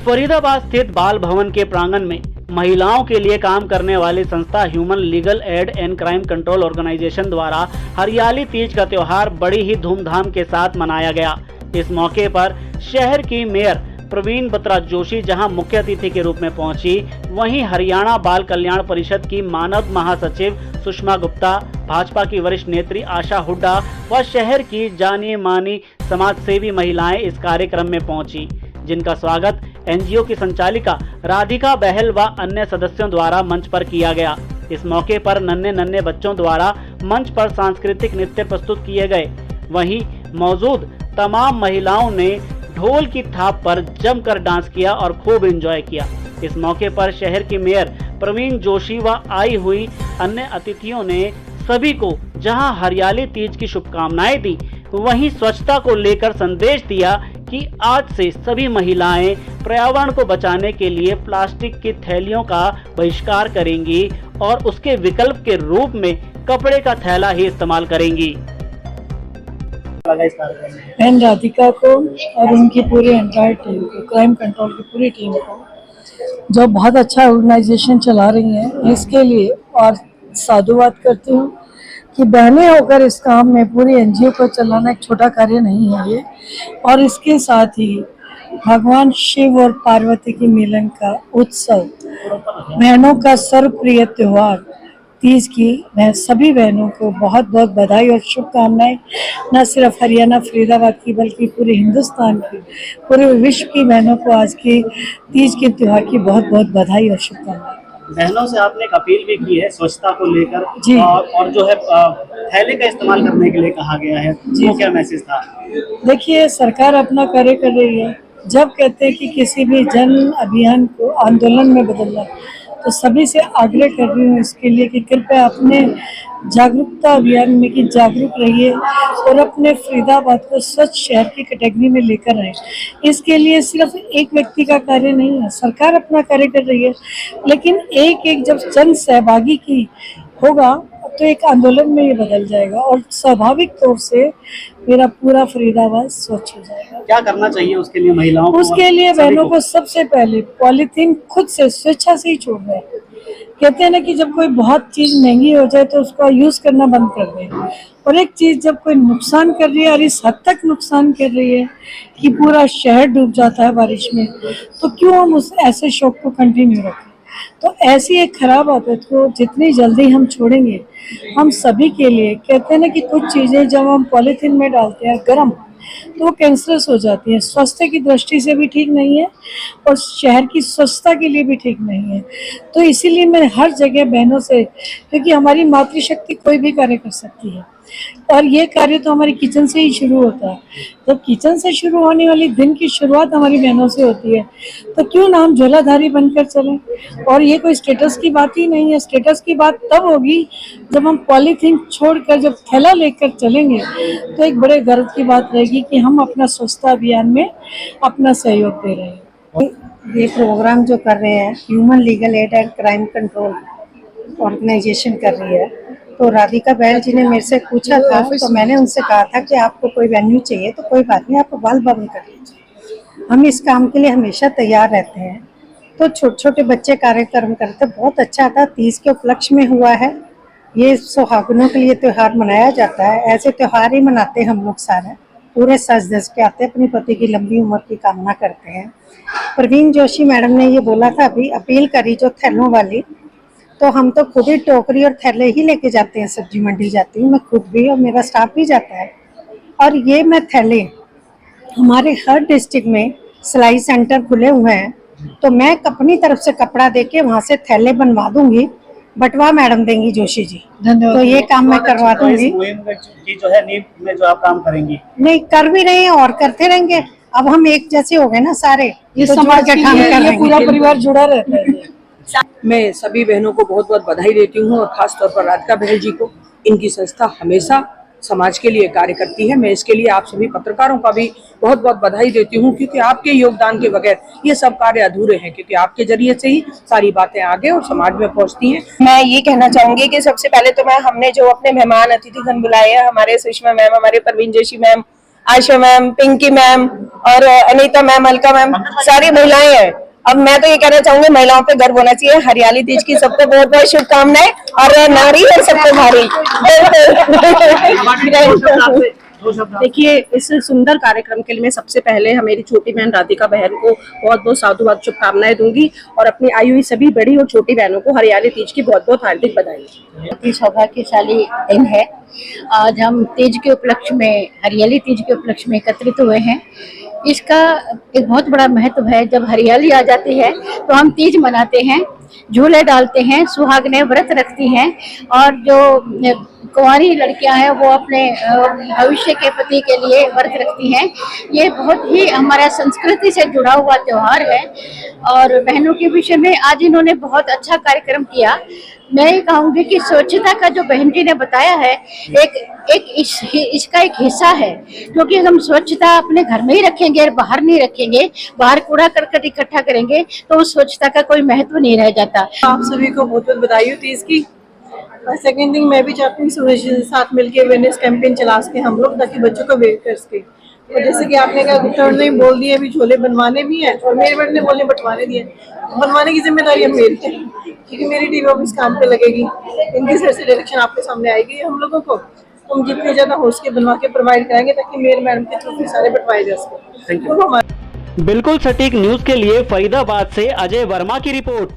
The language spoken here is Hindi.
फरीदाबाद स्थित बाल भवन के प्रांगण में महिलाओं के लिए काम करने वाली संस्था human legal aid and crime control organization द्वारा हरियाली तीज का त्योहार बड़ी ही धूमधाम के साथ मनाया गया। इस मौके पर शहर की मेयर प्रवीण बत्रा जोशी जहां मुख्य अतिथि के रूप में पहुंची, वहीं हरियाणा बाल कल्याण परिषद की मानद महासचिव सुषमा गुप्ता, भाजपा की वरिष्ठ नेत्री आशा हुड्डा व शहर की जानी मानी समाजसेवी महिलाएं इस कार्यक्रम में पहुंची, जिनका स्वागत एनजीओ की संचालिका राधिका बहल व अन्य सदस्यों द्वारा मंच पर किया गया। इस मौके पर नन्हे बच्चों द्वारा मंच पर सांस्कृतिक नृत्य प्रस्तुत किए गए। वहीं मौजूद तमाम महिलाओं ने ढोल की थाप पर जमकर डांस किया और खूब एंजॉय किया। इस मौके पर शहर की मेयर प्रवीण जोशी व आई हुई अन्य अतिथियों ने सभी को जहां हरियाली तीज की शुभकामनाएं दी, वहीं स्वच्छता को लेकर संदेश दिया कि आज से सभी महिलाएं पर्यावरण को बचाने के लिए प्लास्टिक की थैलियों का बहिष्कार करेंगी और उसके विकल्प के रूप में कपड़े का थैला ही इस्तेमाल करेंगी। बहन राधिका को और उनकी पूरी एंटायर टीम को, क्राइम कंट्रोल की पूरी टीम को, जो बहुत अच्छा ऑर्गेनाइजेशन चला रही हैं, इसके लिए और साधुवाद करती हूँ कि बहनें होकर इस काम में पूरी एनजीओ को चलाना एक छोटा कार्य नहीं है ये। और इसके साथ ही भगवान शिव और पार्वती की मिलन का उत्सव, बहनों का सर्वप्रिय त्योहार तीज की मैं सभी बहनों को बहुत बहुत बधाई और शुभकामनाएं। न सिर्फ हरियाणा फरीदाबाद की बल्कि पूरे हिंदुस्तान की, पूरे विश्व की बहनों को आज की तीज के त्योहार की बहुत बहुत बधाई और शुभकामनाएं। बहनों से आपने एक अपील भी की है स्वच्छता को लेकर जी, और जो है थैले का इस्तेमाल करने के लिए कहा गया है, वो क्या मैसेज था? देखिए, सरकार अपना कार्य कर रही है। जब कहते हैं कि किसी भी जन अभियान को आंदोलन में बदलना, तो सभी से आग्रह कर रही हूँ इसके लिए कि कृपया अपने जागरूकता अभियान में कि जागरूक रहिए और अपने फरीदाबाद को स्वच्छ शहर की कैटेगरी में लेकर आए। इसके लिए सिर्फ एक व्यक्ति का कार्य नहीं है, सरकार अपना कार्य कर रही है, लेकिन एक जब जन सहभागी की होगा तो एक आंदोलन में ये बदल जाएगा और स्वाभाविक तौर से मेरा पूरा फरीदाबाद स्वच्छ हो जाएगा। क्या करना चाहिए उसके लिए महिलाओं को? उसके लिए बहनों को सबसे पहले पॉलीथीन खुद से स्वेच्छा से ही छोड़ना है। कहते हैं ना कि जब कोई बहुत चीज महंगी हो जाए तो उसका यूज करना बंद कर दें, और एक चीज जब कोई नुकसान कर रही है और इस हद तक नुकसान कर रही है कि पूरा शहर डूब जाता है बारिश में, तो क्यों हम उस ऐसे शौक को कंटिन्यू रखें? तो ऐसी एक खराब आदत को जितनी जल्दी हम छोड़ेंगे, हम सभी के लिए, कहते हैं ना कि कुछ चीज़ें जब हम पॉलीथीन में डालते हैं गरम, तो वो कैंसरस हो जाती है, स्वास्थ्य की दृष्टि से भी ठीक नहीं है और शहर की स्वच्छता के लिए भी ठीक नहीं है। तो इसीलिए मैं हर जगह बहनों से, क्योंकि हमारी मातृशक्ति कोई भी कार्य कर सकती है और ये कार्य तो हमारे किचन से ही शुरू होता है। जब किचन से शुरू होने वाली दिन की शुरुआत हमारी बहनों से होती है, तो क्यों ना हम झोलाधारी बनकर चलें? और ये कोई स्टेटस की बात ही नहीं है। स्टेटस की बात तब होगी जब हम पॉलीथीन छोड़कर जब थैला लेकर चलेंगे, तो एक बड़े गर्व की बात रहेगी कि हम अपना स्वच्छता अभियान में अपना सहयोग दे रहे हैं। ये प्रोग्राम जो कर रहे हैं human legal aid and crime control organization कर रही है, तो राधिका बहल जी ने मेरे से पूछा था, तो मैंने उनसे कहा था कि आपको कोई वेन्यू चाहिए तो कोई बात नहीं, आप बाल भवन कर लीजिए, हम इस काम के लिए हमेशा तैयार रहते हैं। तो छोटे छोटे बच्चे कार्यक्रम करते, बहुत अच्छा था। तीज के उपलक्ष्य में हुआ है, ये सुहागनों के लिए त्यौहार मनाया जाता है। ऐसे त्यौहार ही मनाते हैं हम लोग सारे, पूरे सज धज के आते हैं, अपनी पति की लंबी उम्र की कामना करते हैं। प्रवीण जोशी मैडम ने ये बोला था, अभी अपील करी जो थैलों वाली, तो हम तो खुद ही टोकरी और थैले ही लेके जाते हैं, सब्जी मंडी जाती हूँ मैं खुद भी और मेरा स्टाफ भी जाता है। और ये मैं थैले, हमारे हर डिस्ट्रिक्ट में सिलाई सेंटर खुले हुए हैं, तो मैं अपनी तरफ से कपड़ा देके वहाँ से थैले बनवा दूंगी, बटवा मैडम देंगी जोशी जी, तो ये काम मैं करवा दूंगी। जो है नींव में जो आप काम करेंगी, नहीं कर भी रहे हैं और करते रहेंगे। अब हम एक जैसे हो गए ना सारे, ये समाज के लिए पूरा परिवार जुड़ा रहता है। मैं सभी बहनों को बहुत बहुत बधाई देती हूँ और खास तौर पर राधिका बहल जी को। इनकी संस्था हमेशा समाज के लिए कार्य करती है। मैं इसके लिए आप सभी पत्रकारों का भी बहुत बहुत बधाई देती हूँ, क्योंकि आपके योगदान के बगैर ये सब कार्य अधूरे हैं, क्योंकि आपके जरिए से ही सारी बातें आगे और समाज में पहुँचती हैं। मैं ये कहना चाहूंगी कि सबसे पहले तो हमने जो अपने मेहमान अतिथिगण बुलाए हैं, हमारे सुषमा मैम, हमारे प्रवीण जोशी मैम, आशा मैम, पिंकी मैम और अनीता मैम, अलका मैम, सारी महिलाएं हैं। अब मैं तो ये कहना चाहूंगी महिलाओं पे गर्व होना चाहिए। हरियाली तीज की सबको बहुत बहुत शुभकामनाएं और नारी है सबको भारी। देखिए, इस सुंदर कार्यक्रम के लिए मैं सबसे पहले मेरी छोटी बहन राधिका बहन को बहुत बहुत साधुवाद शुभकामनाएं दूंगी और अपनी आई हुई सभी बड़ी और छोटी बहनों को हरियाली तीज की बहुत बहुत हार्दिक बधाई। सौभाग्यशाली दिन है। आज हम तीज के उपलक्ष्य में, हरियाली तीज के उपलक्ष्य में एकत्रित हुए हैं। इसका एक बहुत बड़ा महत्व है। जब हरियाली आ जाती है तो हम तीज मनाते हैं, झूले डालते हैं, सुहागनें व्रत रखती हैं और जो कुंवारी लड़कियां हैं वो अपने भविष्य के पति के लिए व्रत रखती हैं। ये बहुत ही हमारा संस्कृति से जुड़ा हुआ त्योहार है। और बहनों के विषय में आज इन्होंने बहुत अच्छा कार्यक्रम किया। मैं ये कहूँगी कि स्वच्छता का जो बहन जी ने बताया है इसका एक हिस्सा है, क्योंकि हम स्वच्छता अपने घर में ही रखेंगे और बाहर नहीं रखेंगे, बाहर कूड़ा करकट इकट्ठा करेंगे तो उस स्वच्छता का कोई महत्व नहीं रह जाता। आप सभी को बहुत बहुत बधाई हो तीज की। और सेकेंड थिंग, मैं भी चाहती हूँ सुरेश साथ मिलके अवेयरनेस कैंपेन चला सके हम लोग, ताकि बच्चों को अवेयर कर सके। और जैसे कि आपने कहा, गुप्ता ने बोल दिए अभी झोले बनवाने भी हैं और मेरे बड़े ने बोले बंटवाने दिए। बनवाने की जिम्मेदारी अब मेरी है, क्योंकि मेरी टीम अब इस काम पे लगेगी। इनकी तरफ से डायरेक्शन आपके सामने आएगी हम लोगों को। हम जितने ज्यादा हो सके बनवा के प्रोवाइड कराएंगे, ताकि मेरे मैडम के थ्रू सारे बंटवाए जा सके। बिल्कुल सटीक न्यूज के लिए फरीदाबाद से अजय वर्मा की रिपोर्ट।